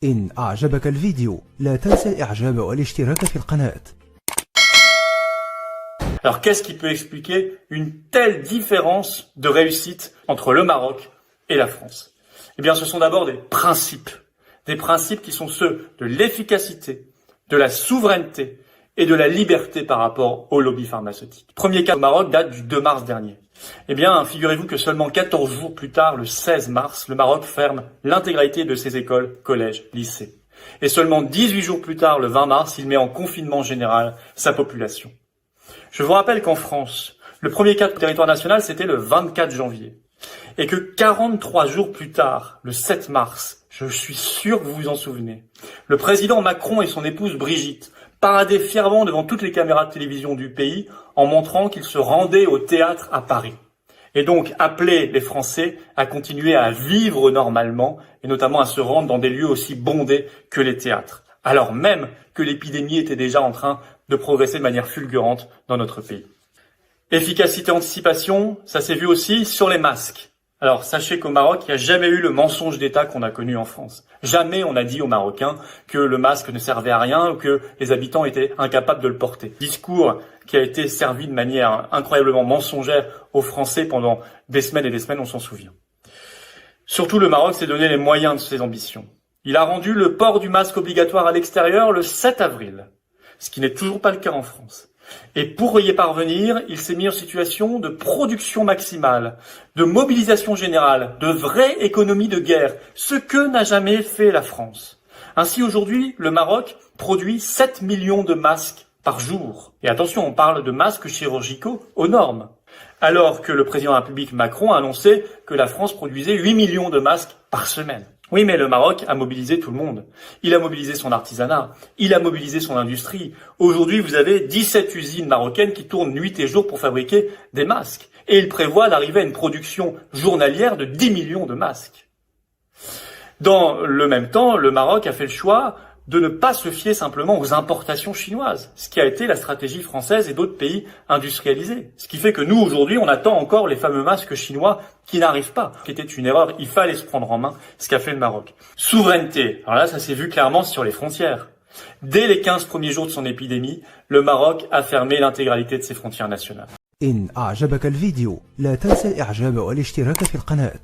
إن أعجبك الفيديو لا تنسى الإعجاب والاشتراك في القناة. Alors qu'est-ce qui peut expliquer une telle différence de réussite entre le Maroc et la France? Eh bien, ce sont d'abord des principes qui sont ceux de l'efficacité, de la souveraineté et de la liberté par rapport au lobby pharmaceutique. Premier cas au Maroc date du 2 mars dernier. Eh bien, figurez-vous que seulement 14 jours plus tard, le 16 mars, le Maroc ferme l'intégralité de ses écoles, collèges, lycées. Et seulement 18 jours plus tard, le 20 mars, il met en confinement général sa population. Je vous rappelle qu'en France, le premier cas de territoire national, c'était le 24 janvier. Et que 43 jours plus tard, le 7 mars, je suis sûr que vous vous en souvenez, le président Macron et son épouse Brigitte paradaient fièrement devant toutes les caméras de télévision du pays en montrant qu'ils se rendaient au théâtre à Paris. Et donc appeler les Français à continuer à vivre normalement et notamment à se rendre dans des lieux aussi bondés que les théâtres, alors même que l'épidémie était déjà en train de progresser de manière fulgurante dans notre pays. Efficacité, anticipation, ça s'est vu aussi sur les masques. Alors, sachez qu'au Maroc, il n'y a jamais eu le mensonge d'État qu'on a connu en France. Jamais on a dit aux Marocains que le masque ne servait à rien ou que les habitants étaient incapables de le porter. Discours qui a été servi de manière incroyablement mensongère aux Français pendant des semaines et des semaines, on s'en souvient. Surtout, le Maroc s'est donné les moyens de ses ambitions. Il a rendu le port du masque obligatoire à l'extérieur le 7 avril, ce qui n'est toujours pas le cas en France. Et pour y parvenir, il s'est mis en situation de production maximale, de mobilisation générale, de vraie économie de guerre, ce que n'a jamais fait la France. Ainsi aujourd'hui, le Maroc produit 7 millions de masques par jour. Et attention, on parle de masques chirurgicaux aux normes. Alors que le président de la République Macron a annoncé que la France produisait 8 millions de masques par semaine. Oui, mais le Maroc a mobilisé tout le monde. Il a mobilisé son artisanat, il a mobilisé son industrie. Aujourd'hui, vous avez 17 usines marocaines qui tournent nuit et jour pour fabriquer des masques. Et il prévoit d'arriver à une production journalière de 10 millions de masques. Dans le même temps, le Maroc a fait le choix de ne pas se fier simplement aux importations chinoises, ce qui a été la stratégie française et d'autres pays industrialisés. Ce qui fait que nous, aujourd'hui, on attend encore les fameux masques chinois qui n'arrivent pas, ce qui était une erreur. Il fallait se prendre en main, ce qu'a fait le Maroc. Souveraineté. Alors là, ça s'est vu clairement sur les frontières. Dès les 15 premiers jours de son épidémie, le Maroc a fermé l'intégralité de ses frontières nationales. إن أعجبك الفيديو لا تنسى الإعجاب والاشتراك في القناة.